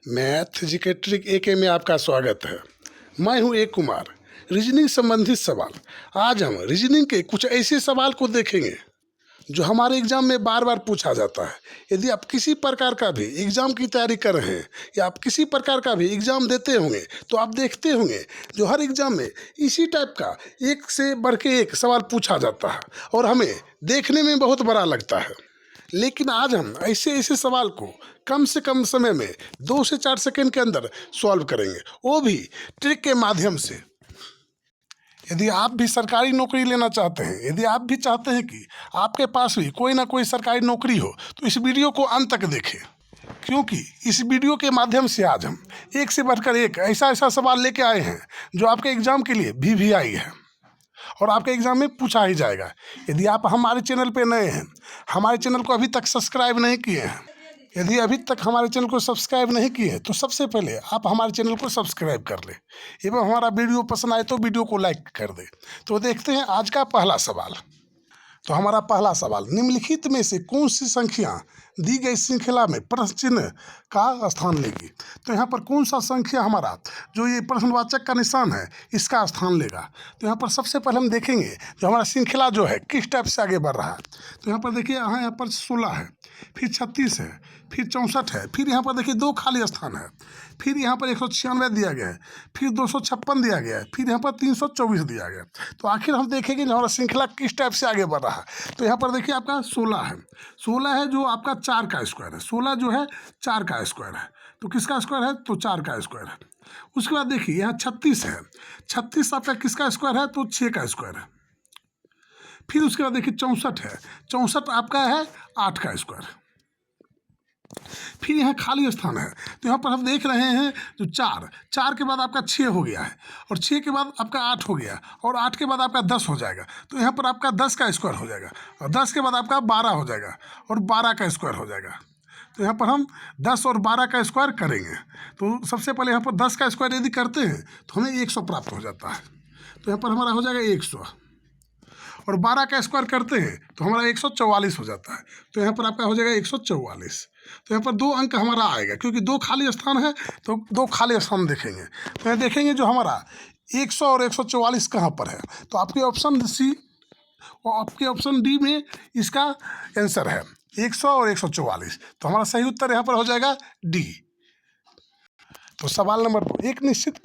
Math जिकेट्रिक एके में आपका स्वागत है। मैं हूं एक कुमार। रीजनिंग संबंधित सवाल। आज हम रीजनिंग के कुछ ऐसे सवाल को देखेंगे जो हमारे एग्जाम में बार बार पूछा जाता है। यदि आप किसी प्रकार का भी एग्ज़ाम की तैयारी कर रहे हैं या आप किसी प्रकार का भी एग्ज़ाम देते होंगे तो आप देखते होंगे जो हर एग्ज़ाम में इसी टाइप का एक से बढ़ के एक सवाल पूछा जाता है और हमें देखने में बहुत बड़ा लगता है। लेकिन आज हम ऐसे ऐसे सवाल को कम से कम समय में 2 से 4 सेकंड के अंदर सॉल्व करेंगे, वो भी ट्रिक के माध्यम से। यदि आप भी सरकारी नौकरी लेना चाहते हैं, यदि आप भी चाहते हैं कि आपके पास भी कोई ना कोई सरकारी नौकरी हो, तो इस वीडियो को अंत तक देखें, क्योंकि इस वीडियो के माध्यम से आज हम एक से बढ़कर एक ऐसा ऐसा सवाल लेके आए हैं जो आपके एग्जाम के लिए VVI है और आपके एग्जाम में पूछा ही जाएगा। यदि आप हमारे चैनल पे नए हैं, हमारे चैनल को अभी तक सब्सक्राइब नहीं किए हैं, यदि अभी तक हमारे चैनल को सब्सक्राइब नहीं किए हैं तो सबसे पहले आप हमारे चैनल को सब्सक्राइब कर लें एवं हमारा वीडियो पसंद आए तो वीडियो को लाइक कर दें। तो देखते हैं आज का पहला सवाल। तो हमारा पहला सवाल, निम्नलिखित में से कौन सी संख्या दी गई श्रृंखला में प्रश्न चिन्ह का स्थान लेगी। तो यहाँ पर कौन सा संख्या हमारा जो ये प्रश्नवाचक का निशान है इसका स्थान लेगा। तो यहाँ पर सबसे पहले हम देखेंगे जो हमारा श्रृंखला जो है किस टाइप से आगे बढ़ रहा है। तो यहाँ पर देखिए यहाँ पर 16 है, फिर 36 है, फिर 64 है, फिर यहाँ पर देखिए 2 खाली स्थान है, फिर यहाँ पर 196 दिया गया है, फिर 256 दिया गया है, फिर यहाँ पर 324 दिया गया। तो आखिर हम देखेंगे जो हमारा श्रृंखला किस टाइप से आगे बढ़ रहा है। तो यहाँ पर देखिए आपका 16 है, 16 है जो आपका 4 का स्क्वायर है, 16 जो है 4 का स्क्वायर है। तो किसका स्क्वायर है, तो 4 का स्क्वायर है। उसके बाद देखिए यहाँ 36 है, 36 आपका किसका स्क्वायर है, तो 6 का स्क्वायर है। फिर उसके बाद देखिए 64 है, 64 आपका है 8 का स्क्वायर। फिर यहाँ खाली स्थान है, तो यहाँ पर हम देख रहे हैं जो 4 के बाद आपका 6 हो गया है और 6 के बाद आपका 8 हो गया और 8 के बाद आपका 10 हो जाएगा। तो यहाँ पर आपका 10 का स्क्वायर हो जाएगा और 10 के बाद आपका 12 हो जाएगा और 12 का स्क्वायर हो जाएगा। तो यहाँ पर हम 10 और 12 का स्क्वायर करेंगे। तो सबसे पहले यहाँ पर 10 का स्क्वायर यदि करते हैं तो हमें 100 प्राप्त हो जाता है। तो यहाँ पर हमारा हो जाएगा 100 और 12 का स्क्वायर करते हैं तो हमारा 144 हो जाता है। तो यहाँ पर आपका हो जाएगा 144। तो यहाँ पर 2 अंक हमारा आएगा क्योंकि 2 खाली स्थान है तो 2 खाली स्थान देखेंगे। तो यहाँ देखेंगे जो हमारा 100 और 144 कहाँ पर है। तो आपके ऑप्शन सी और आपके ऑप्शन डी में इसका आंसर है 100 और 144। तो हमारा सही उत्तर यहाँ पर हो जाएगा डी। तो सवाल नंबर 2, एक निश्चित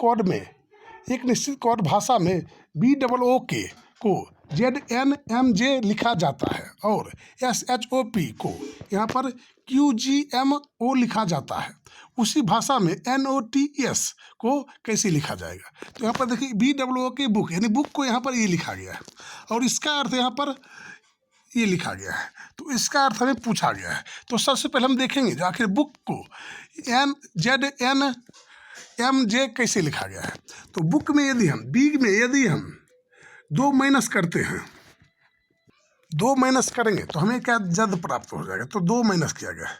कोड भाषा में BOOK को ZNMJ लिखा जाता है और SHOP को यहाँ पर QGMO लिखा जाता है। उसी भाषा में NOTS को कैसे लिखा जाएगा। तो यहाँ पर देखिए BOOK बुक यानी बुक को यहाँ पर ये लिखा गया है और इसका अर्थ यहाँ पर ये लिखा गया है। तो इसका अर्थ हमें पूछा गया है। तो सबसे पहले हम देखेंगे जो आखिर बुक को ZNMJ कैसे लिखा गया है। तो बुक में यदि हम 2 माइनस करते हैं, 2 माइनस करेंगे तो हमें क्या जद प्राप्त हो जाएगा। तो 2 माइनस किया गया है।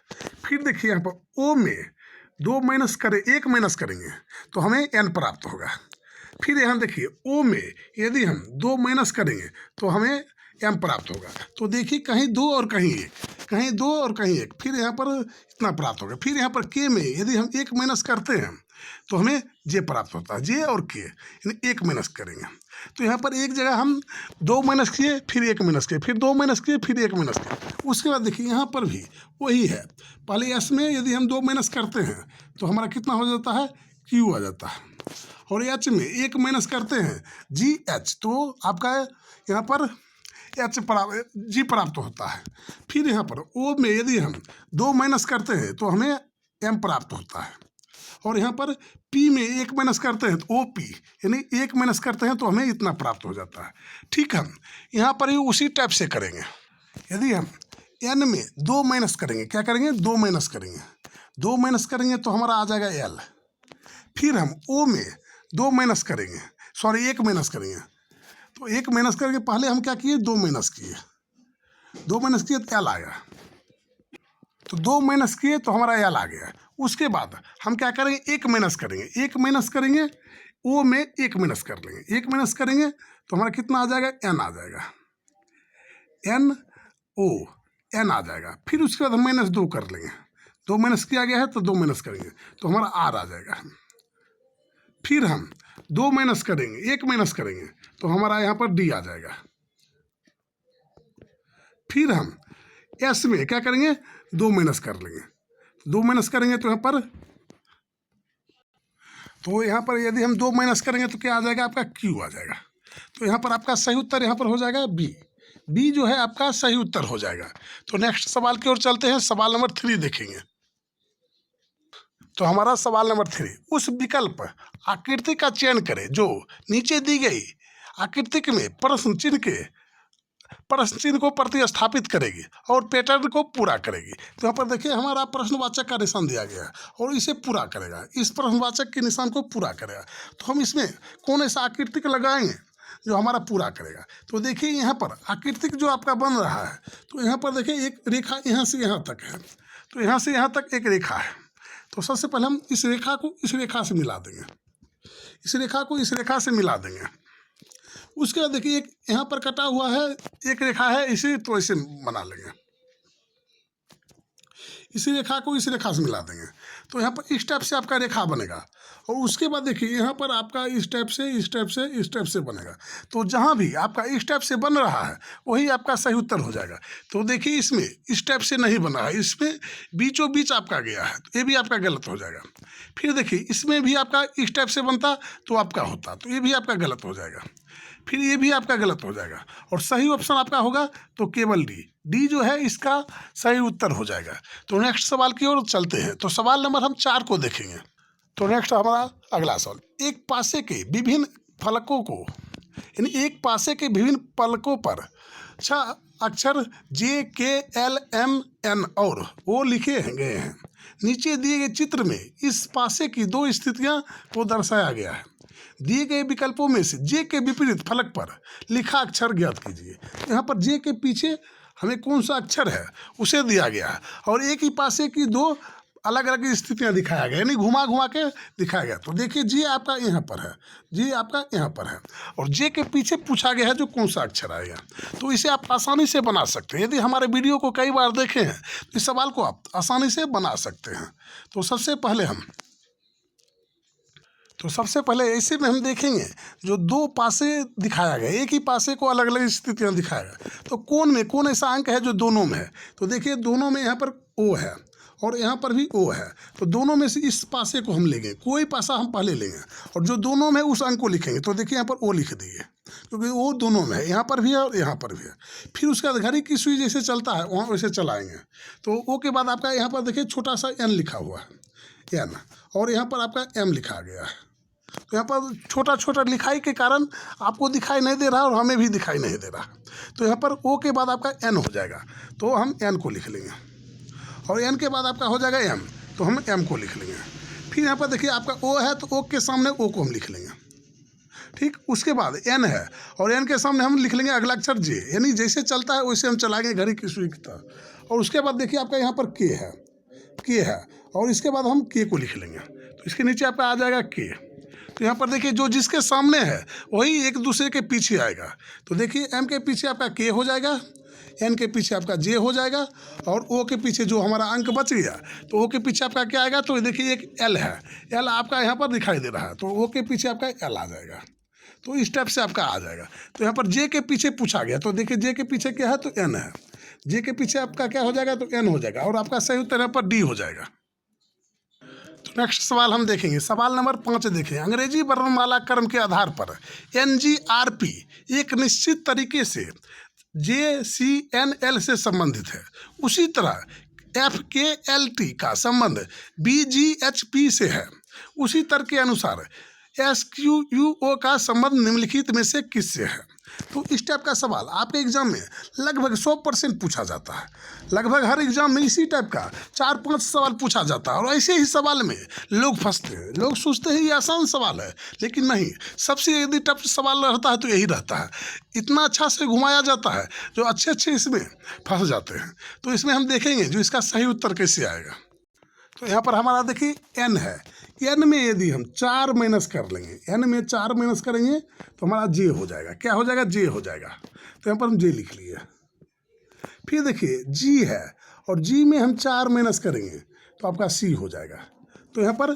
फिर देखिए यहाँ पर ओ में 2 माइनस करें, 1 माइनस करेंगे तो हमें n प्राप्त होगा। फिर यहाँ देखिए ओ में यदि हम 2 माइनस करेंगे तो हमें m प्राप्त होगा। तो देखिए कहीं 2 और कहीं 1, कहीं 2 और कहीं 1, फिर यहाँ पर इतना प्राप्त होगा। फिर यहाँ पर k में यदि हम 1 माइनस करते हैं तो हमें j प्राप्त होता है, j और k यानी 1 माइनस करेंगे। तो यहाँ पर एक जगह हम 2 माइनस किए, फिर 1 माइनस किए, फिर 2 माइनस किए, फिर 1 माइनस किए। उसके बाद देखिए यहाँ पर भी वही है। पहले s में यदि हम 2 माइनस करते हैं तो हमारा कितना हो जाता है, q आ जाता है। और h में 1 माइनस करते हैं GH तो आपका यहाँ पर G प्राप्त होता है। फिर यहाँ पर O में यदि हम 2 माइनस करते हैं तो हमें M प्राप्त होता है। और यहाँ पर P में 1 माइनस करते हैं तो OP यानी 1 माइनस करते हैं तो हमें इतना प्राप्त हो जाता है। ठीक, हम यहाँ पर ही उसी टाइप से करेंगे। यदि हम N में 2 माइनस करेंगे, क्या करेंगे, 2 माइनस करेंगे, 2 माइनस करेंगे तो हमारा आ जाएगा L। फिर हम O में 2 माइनस करेंगे, 1 माइनस करेंगे। तो 1 माइनस करके पहले हम क्या किए, 2 माइनस किए, 2 माइनस किए तो L आ गया। तो 2 माइनस किए तो हमारा L आ गया। उसके बाद हम क्या करेंगे, 1 माइनस करेंगे, 1 माइनस करेंगे, O में 1 माइनस कर लेंगे, 1 माइनस करेंगे तो हमारा कितना आ जाएगा, N आ जाएगा, NO N आ जाएगा। फिर उसके बाद हम -2 कर लेंगे, 2 माइनस किया गया है तो 2 माइनस करेंगे तो हमारा आर आ जाएगा। फिर हम 2 माइनस करेंगे, 1 माइनस करेंगे तो हमारा यहाँ पर डी आ जाएगा। फिर हम एस में क्या करेंगे, 2 माइनस कर लेंगे, 2 माइनस करेंगे तो यहाँ पर यदि हम 2 माइनस करेंगे तो क्या आ जाएगा, आपका क्यू आ जाएगा। तो यहाँ पर आपका सही उत्तर यहाँ पर हो जाएगा बी जो है आपका सही उत्तर हो जाएगा। तो नेक्स्ट सवाल की ओर चलते हैं। सवाल नंबर 3 देखेंगे। तो हमारा सवाल नंबर 3, उस विकल्प आकृति का चयन करें जो नीचे दी गई आकृति में प्रश्न चिन्ह को प्रतिस्थापित करेगी और पैटर्न को पूरा करेगी। तो यहाँ पर देखिए हमारा प्रश्नवाचक का निशान दिया गया है और इसे पूरा करेगा, इस प्रश्नवाचक के निशान को पूरा करेगा। तो हम इसमें कौन ऐसा आकृतिक लगाएंगे जो हमारा पूरा करेगा। तो देखिए यहाँ पर आकृतिक जो आपका बन रहा है, तो यहाँ पर देखिए एक रेखा यहाँ से यहाँ तक है, तो यहाँ से यहाँ तक एक रेखा है। तो सबसे पहले हम इस रेखा को इस रेखा से मिला देंगे, इस रेखा को इस रेखा से मिला देंगे। उसके बाद देखिए एक यहाँ पर कटा हुआ है, एक रेखा है, इसे तो इसे बना लेंगे, इसी रेखा को इस रेखा से मिला देंगे। तो यहाँ पर इस टाइप से आपका रेखा बनेगा और उसके बाद देखिए यहाँ पर आपका इस टाइप से इस टाइप से इस टाइप से बनेगा। तो जहाँ भी आपका इस टाइप से बन रहा है वही आपका सही उत्तर हो जाएगा। तो देखिए इसमें इस टाइप से नहीं बना है, इसमें बीचों बीच आपका गया है, तो ये भी आपका गलत हो जाएगा। फिर देखिए इसमें भी आपका इस टाइप से बनता तो आपका होता, तो ये भी आपका गलत हो जाएगा। फिर ये भी आपका गलत हो जाएगा और सही ऑप्शन आपका होगा तो केवल डी जो है इसका सही उत्तर हो जाएगा। तो नेक्स्ट सवाल की ओर चलते हैं। तो सवाल नंबर हम 4 को देखेंगे। तो नेक्स्ट हमारा अगला सवाल, एक पासे के विभिन्न फलकों को यानी एक पासे के विभिन्न पलकों पर 6 अक्षर JKLMN और O लिखे गए हैं। नीचे दिए गए चित्र में इस पासे की 2 स्थितियां को दर्शाया गया है। दिए गए विकल्पों में से जे के विपरीत फलक पर लिखा अक्षर ज्ञात कीजिए। यहाँ पर जे के पीछे हमें कौन सा अक्षर है उसे दिया गया है और एक ही पासे की 2 अलग अलग स्थितियाँ दिखाया गया, यानी घुमा घुमा के दिखाया गया। तो देखिए जे आपका यहाँ पर है, जे आपका यहाँ पर है और जे के पीछे पूछा गया है जो कौन सा अक्षर आएगा। तो इसे आप आसानी से बना सकते हैं। यदि हमारे वीडियो को कई बार देखे हैं तो इस सवाल को आप आसानी से बना सकते हैं। तो सबसे पहले ऐसे में हम देखेंगे जो 2 पासे दिखाया गया, एक ही पासे को अलग अलग स्थितियाँ दिखाया गया। तो कौन ऐसा अंक है जो दोनों में है। तो देखिए दोनों में यहाँ पर O है और यहाँ पर भी O है। तो दोनों में से इस पासे को हम लेंगे, कोई पासा हम पहले लेंगे और जो दोनों में उस अंक को लिखेंगे। तो देखिए यहाँ पर O लिख दिए क्योंकि वो दोनों में है, यहाँ पर भी है और यहाँ पर भी है। फिर उसके बाद घड़ी की सुई जैसे चलता है वहाँ वैसे चलाएँगे। तो O के बाद आपका यहाँ पर देखिए छोटा सा N लिखा हुआ है, N, और यहाँ पर आपका M लिखा गया है। तो यहाँ पर छोटा छोटा लिखाई के कारण आपको दिखाई नहीं दे रहा और हमें भी दिखाई नहीं दे रहा। तो यहाँ पर O के बाद आपका N हो जाएगा, तो हम N को लिख लेंगे और N के बाद आपका हो जाएगा M, तो हम M को लिख लेंगे। फिर यहाँ पर देखिए आपका O है तो O के सामने O को हम लिख लेंगे, ठीक। उसके बाद N है और N के सामने हम लिख लेंगे अगला अक्षर J, यानी जैसे चलता है वैसे हम चलाएंगे घड़ी की सुई की तरह। और उसके बाद देखिए आपका यहाँ पर K है और इसके बाद हम K को लिख लेंगे, तो इसके नीचे आपका आ जाएगा K। तो यहाँ पर देखिए जो जिसके सामने है वही एक दूसरे के पीछे आएगा। तो देखिए M के पीछे आपका K हो जाएगा, N के पीछे आपका J हो जाएगा और O के पीछे जो हमारा अंक बच गया तो O के पीछे आपका क्या आएगा। तो देखिए एक L है, L आपका यहाँ पर दिखाई दे रहा है, तो O के पीछे आपका L आ जाएगा। तो इस टाइप से आपका आ जाएगा। तो यहाँ पर J के पीछे पूछा गया, तो देखिए J के पीछे क्या है तो N है, J के पीछे आपका क्या हो जाएगा तो N हो जाएगा और आपका सही उत्तर यहाँ पर D हो जाएगा। नेक्स्ट सवाल हम देखेंगे। सवाल नंबर 5 देखें। अंग्रेजी वर्णमाला क्रम के आधार पर NGRP एक निश्चित तरीके से JCNL से संबंधित है, उसी तरह FKLT का संबंध BGHP से है। उसी तर्क के अनुसार SQUO का संबंध निम्नलिखित में से किससे है। तो इस टाइप का सवाल आपके एग्जाम में लगभग 100% पूछा जाता है। लगभग हर एग्जाम में इसी टाइप का 4-5 सवाल पूछा जाता है और ऐसे ही सवाल में लोग फंसते हैं। लोग सोचते हैं ये आसान सवाल है, लेकिन नहीं, सबसे यदि टफ सवाल रहता है तो यही रहता है। इतना अच्छा से घुमाया जाता है जो अच्छे इसमें फंस जाते हैं। तो इसमें हम देखेंगे जो इसका सही उत्तर कैसे आएगा। तो यहाँ पर हमारा देखिए N है, N में यदि हम 4 माइनस कर लेंगे, N में 4 माइनस करेंगे तो हमारा J हो जाएगा। क्या हो जाएगा? J हो जाएगा। तो यहाँ पर हम J लिख लिए। फिर देखिए G है और G में हम 4 माइनस करेंगे तो आपका सी हो जाएगा। तो यहाँ पर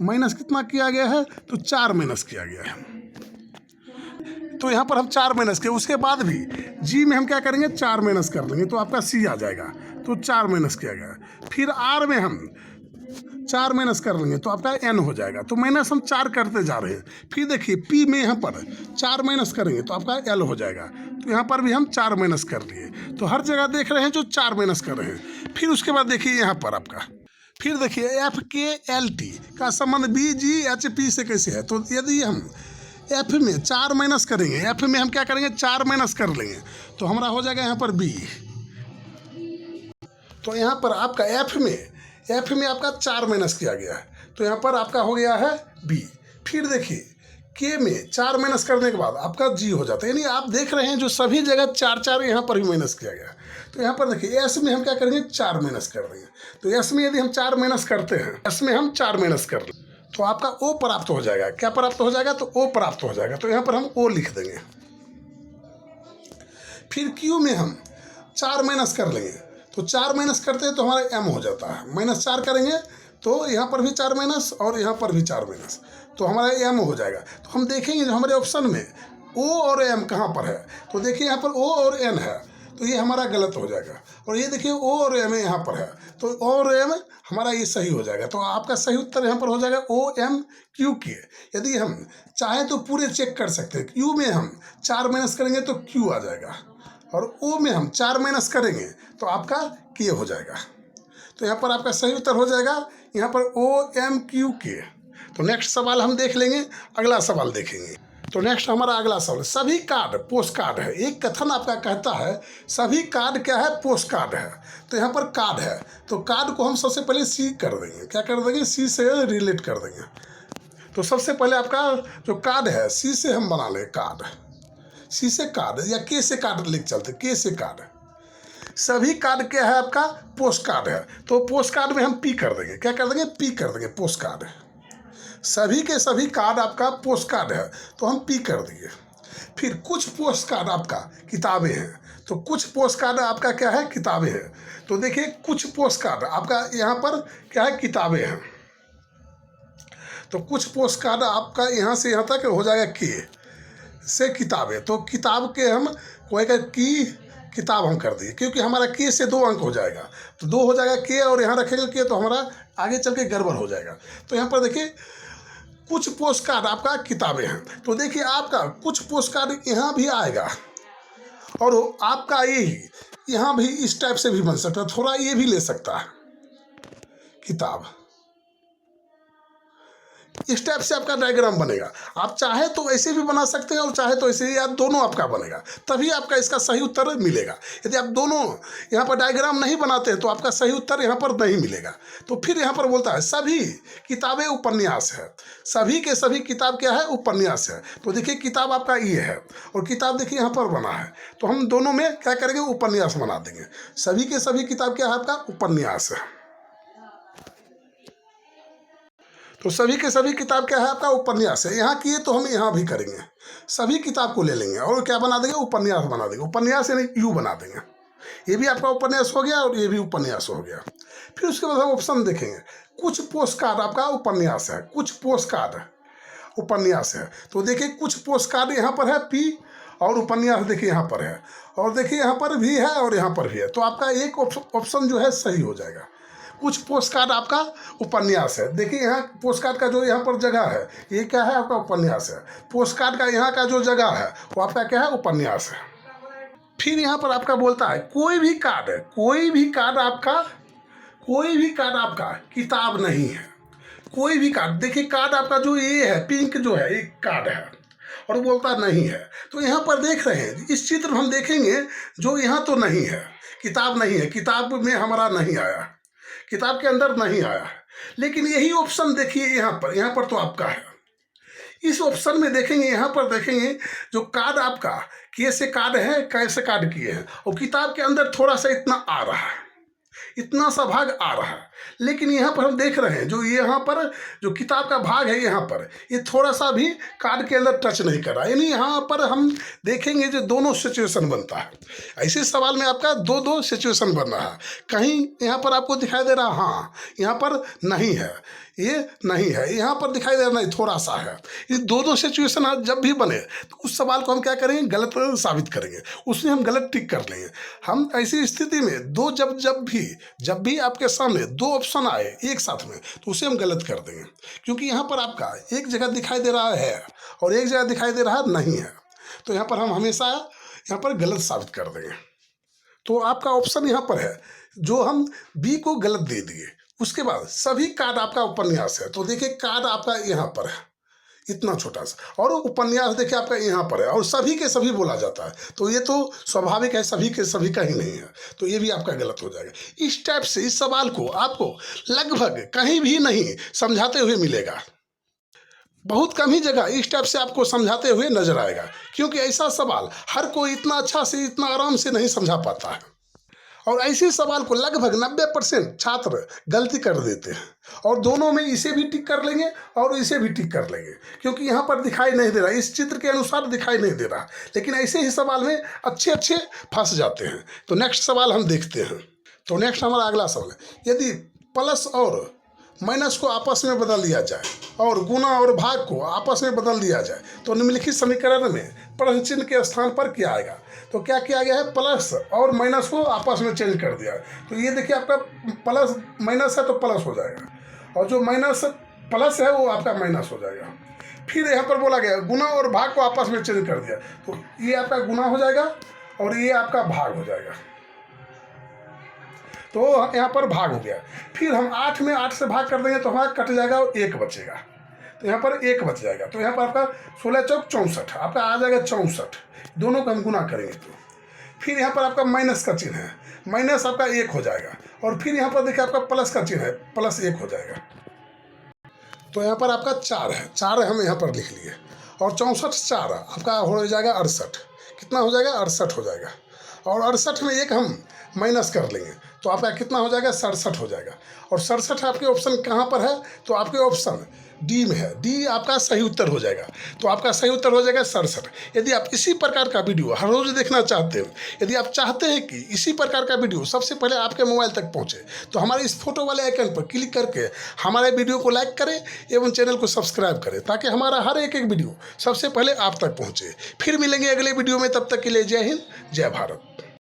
माइनस कितना किया गया है, तो 4 माइनस किया गया है। तो यहाँ पर हम 4 माइनस किए, उसके बाद भी जी में हम क्या करेंगे, 4 माइनस कर लेंगे, तो आपका सी आ जाएगा। तो 4 माइनस किया गया। फिर आर में हम 4 माइनस कर लेंगे, तो आपका एन हो जाएगा। तो माइनस हम 4 करते जा रहे हैं। फिर देखिए पी में यहाँ पर 4 माइनस करेंगे, तो आपका एल हो जाएगा। तो यहाँ पर भी हम 4 माइनस कर लिए। तो हर जगह देख रहे हैं जो 4 माइनस कर रहे हैं। फिर उसके बाद देखिए यहाँ पर आपका, फिर देखिए एफ के एल टी का संबंध बी जी एच पी से कैसे है। तो यदि हम एफ में 4 माइनस करेंगे, एफ में हम क्या करेंगे, 4 माइनस कर लेंगे, तो हमारा हो जाएगा यहाँ पर बी। तो यहाँ पर आपका एफ में आपका 4 माइनस किया गया है, तो यहाँ पर आपका हो गया है बी। फिर देखिए के में 4 माइनस करने के बाद आपका जी हो जाता है। यानी आप देख रहे हैं जो सभी जगह 4 यहाँ पर भी माइनस किया गया है। तो यहाँ पर देखिए एस में हम क्या करेंगे, 4 माइनस कर देंगे। तो एस में यदि हम 4 माइनस करते हैं, एस में हम 4 माइनस कर लें, तो आपका ओ प्राप्त हो जाएगा। क्या प्राप्त हो जाएगा, तो ओ प्राप्त हो जाएगा। तो यहाँ पर हम ओ लिख देंगे। फिर क्यू में हम 4 माइनस कर लेंगे, तो 4 माइनस करते हैं तो हमारा एम हो जाता है। -4 करेंगे तो यहाँ पर भी 4 माइनस और यहाँ पर भी 4 माइनस, तो हमारा एम हो जाएगा। तो हम देखेंगे जो हमारे ऑप्शन में ओ और एम कहाँ पर है, तो देखिए यहाँ पर ओ और एन है, तो ये हमारा गलत हो जाएगा। और ये देखिए ओ और एम यहाँ पर है, तो ओ और एम हमारा ये सही हो जाएगा। तो आपका सही उत्तर यहाँ पर हो जाएगा ओ एम क्यू के। यदि हम चाहें तो पूरे चेक कर सकते हैं। क्यू में हम 4 माइनस करेंगे तो क्यू आ जाएगा, और ओ में हम 4 माइनस करेंगे तो आपका के हो जाएगा। तो यहाँ पर आपका सही उत्तर हो जाएगा यहाँ पर ओ एम क्यू के। तो नेक्स्ट सवाल हम देख लेंगे, अगला सवाल देखेंगे। तो नेक्स्ट हमारा अगला सवाल, सभी कार्ड पोस्ट कार्ड है। एक कथन आपका कहता है सभी कार्ड क्या है, पोस्ट कार्ड है। तो यहाँ पर कार्ड है, तो कार्ड को हम सबसे पहले सी कर देंगे। क्या कर देंगे, सी से रिलेट कर देंगे। तो सबसे पहले आपका जो कार्ड है सी से हम बना लें, कार्ड सी से कार्ड, या के से कार्ड लिख चलते, के से कार्ड। सभी कार्ड क्या है आपका, पोस्ट कार्ड है। तो पोस्ट कार्ड में हम पी कर देंगे। क्या कर देंगे, पी कर देंगे, पोस्ट कार्ड। सभी के सभी कार्ड आपका पोस्ट कार्ड है, तो हम पी कर दिए। फिर कुछ पोस्ट कार्ड आपका किताबें हैं, तो कुछ पोस्ट कार्ड आपका क्या है, किताबें हैं। तो देखिए कुछ पोस्ट कार्ड आपका यहाँ पर क्या है, किताबें हैं। तो कुछ पोस्ट कार्ड आपका यहाँ से यहाँ तक हो जाएगा के से किताबें। तो किताब के हम कोई की किताब हम कर दिए, क्योंकि हमारा के से 2 अंक हो जाएगा, तो 2 हो जाएगा के, और यहाँ रखेंगे के, तो हमारा आगे चल के गड़बड़ हो जाएगा। तो यहाँ पर देखिए कुछ पोस्ट कार्ड आपका किताबें हैं, तो देखिए आपका कुछ पोस्ट कार्ड यहाँ भी आएगा, और आपका यही यहाँ भी इस टाइप से भी बन सकता है, थोड़ा ये भी ले सकता है किताब। इस टाइप से आपका डायग्राम बनेगा। आप चाहे तो ऐसे भी बना सकते हैं और चाहे तो ऐसे, या दोनों आपका बनेगा, तभी आपका इसका सही उत्तर मिलेगा। यदि आप दोनों यहाँ पर डायग्राम नहीं बनाते हैं तो आपका सही उत्तर यहाँ पर नहीं मिलेगा। तो फिर यहाँ पर बोलता है सभी किताबें उपन्यास है। सभी के सभी किताब क्या है, उपन्यास है। तो देखिए किताब आपका ये है, और किताब देखिए यहाँ पर बना है, तो हम दोनों में क्या करेंगे, उपन्यास बना देंगे। सभी के सभी किताब क्या है आपका, उपन्यास है। तो सभी के सभी किताब क्या है आपका, उपन्यास है। यहाँ किए तो हम यहाँ भी करेंगे, सभी किताब को ले लेंगे और क्या बना देंगे, उपन्यास बना देंगे। उपन्यास यानी यू बना देंगे। ये भी आपका उपन्यास हो गया और ये भी उपन्यास हो गया। फिर उसके बाद हम ऑप्शन देखेंगे, कुछ पोस्ट कार्ड आपका उपन्यास है, कुछ पोस्ट कार्ड उपन्यास है। तो देखिए कुछ पोस्ट कार्ड यहाँ पर है पी, और उपन्यास देखिए यहाँ पर है, और देखिए यहाँ पर भी है और यहाँ पर भी है। तो आपका एक ऑप्शन जो है सही हो जाएगा। कुछ पोस्ट कार्ड आपका उपन्यास है। देखिए यहाँ पोस्ट कार्ड का जो यहाँ पर जगह है ये क्या है आपका, उपन्यास है। पोस्ट कार्ड का यहाँ का जो जगह है वो आपका क्या है, उपन्यास है। फिर यहाँ पर आपका बोलता है कोई भी कार्ड है, कोई भी कार्ड आपका किताब नहीं है। कोई भी कार्ड, देखिए कार्ड आपका जो ये है पिंक जो है एक कार्ड है, और बोलता नहीं है। तो यहाँ पर देख रहे हैं इस चित्र में हम देखेंगे जो यहाँ तो नहीं है, किताब नहीं है, किताब में हमारा नहीं आया, किताब के अंदर नहीं आया है। लेकिन यही ऑप्शन देखिए यहाँ पर तो आपका है। इस ऑप्शन में देखेंगे, यहाँ पर देखेंगे जो कार्ड आपका कैसे कार्ड है, कैसे कार्ड किए हैं, और किताब के अंदर थोड़ा सा इतना आ रहा है। इतना सा भाग आ रहा है। लेकिन यहाँ पर हम देख रहे हैं जो यहाँ पर जो किताब का भाग है यहाँ पर ये थोड़ा सा भी कार्ड के अंदर टच नहीं कर रहा, यानी यहाँ पर हम देखेंगे जो दोनों सिचुएशन बनता है। ऐसे सवाल में आपका दो दो सिचुएशन बन रहा है। कहीं यहाँ पर आपको दिखाई दे रहा हाँ यहाँ पर नहीं है, ये नहीं है, यहाँ पर दिखाई दे रहा नहीं थोड़ा सा है। ये दो दो सिचुएशन जब भी बने तो उस सवाल को हम क्या करेंगे, गलत साबित करेंगे, उसमें हम गलत टिक कर लेंगे। हम ऐसी स्थिति में दो जब भी आपके सामने दो ऑप्शन आए एक साथ में तो उसे हम गलत कर देंगे, क्योंकि यहाँ पर आपका एक जगह दिखाई दे रहा है और एक जगह दिखाई दे रहा नहीं है, तो यहाँ पर हम हमेशा यहाँ पर गलत साबित कर देंगे। तो आपका ऑप्शन यहाँ पर है जो हम बी को गलत दे दिए। उसके बाद सभी कार्ड आपका उपन्यास है, तो देखिए कार्ड आपका यहाँ पर है इतना छोटा सा, और उपन्यास देखिए आपका यहाँ पर है और सभी के सभी बोला जाता है, तो ये तो स्वाभाविक है सभी के सभी का ही नहीं है, तो ये भी आपका गलत हो जाएगा। इस टाइप से इस सवाल को आपको लगभग कहीं भी नहीं समझाते हुए मिलेगा, बहुत कम ही जगह इस टाइप से आपको समझाते हुए नजर आएगा, क्योंकि ऐसा सवाल हर कोई इतना अच्छा से इतना आराम से नहीं समझा पाता है। और ऐसे सवाल को लगभग 90% छात्र गलती कर देते हैं, और दोनों में इसे भी टिक कर लेंगे और इसे भी टिक कर लेंगे, क्योंकि यहाँ पर दिखाई नहीं दे रहा, इस चित्र के अनुसार दिखाई नहीं दे रहा, लेकिन ऐसे ही सवाल में अच्छे फंस जाते हैं। तो नेक्स्ट सवाल हम देखते हैं। तो नेक्स्ट हमारा अगला सवाल है, यदि प्लस और माइनस को आपस में बदल दिया जाए और गुना और भाग को आपस में बदल दिया जाए तो निम्नलिखित समीकरण में प्रश्न चिन्ह के स्थान पर क्या आएगा। तो क्या किया गया है, प्लस और माइनस को आपस में चेंज कर दिया। तो ये देखिए आपका प्लस माइनस है तो प्लस हो जाएगा, और जो माइनस प्लस है वो आपका माइनस हो जाएगा। फिर यहाँ पर बोला गया गुना और भाग को आपस में चेंज कर दिया, तो ये आपका गुना हो जाएगा और ये आपका भाग हो जाएगा, तो यहाँ पर भाग हो गया। फिर हम 8 में 8 से भाग कर देंगे तो हमारा कट जाएगा और 1 बचेगा, तो यहाँ पर 1 बच जाएगा। तो यहाँ पर आपका 16 चौक 64 आपका आ जाएगा 64, दोनों का हम गुना करेंगे तो फिर यहाँ पर आपका माइनस का चिन्ह है, माइनस आपका 1 हो जाएगा, और फिर यहाँ पर देखिए आपका प्लस का चिन्ह है, प्लस 1 हो जाएगा। तो यहाँ पर आपका 4 है, 4 हम यहाँ पर लिख लिए, और 64 4 आपका हो जाएगा 68, कितना हो जाएगा 68 हो जाएगा, और 68 में 1 हम माइनस कर लेंगे तो आपका कितना हो जाएगा 67 हो जाएगा। और 67 आपके ऑप्शन कहाँ पर है, तो आपके ऑप्शन डी में है, डी आपका सही उत्तर हो जाएगा। तो आपका सही उत्तर हो जाएगा 67। यदि आप इसी प्रकार का वीडियो हर रोज देखना चाहते हो, यदि आप चाहते हैं कि इसी प्रकार का वीडियो सबसे पहले आपके मोबाइल तक पहुंचे, तो हमारे इस फोटो वाले आइकन पर क्लिक करके हमारे वीडियो को लाइक करें एवं चैनल को सब्सक्राइब करें, ताकि हमारा हर एक वीडियो सबसे पहले आप तक पहुँचे। फिर मिलेंगे अगले वीडियो में, तब तक के लिए जय हिंद जय भारत।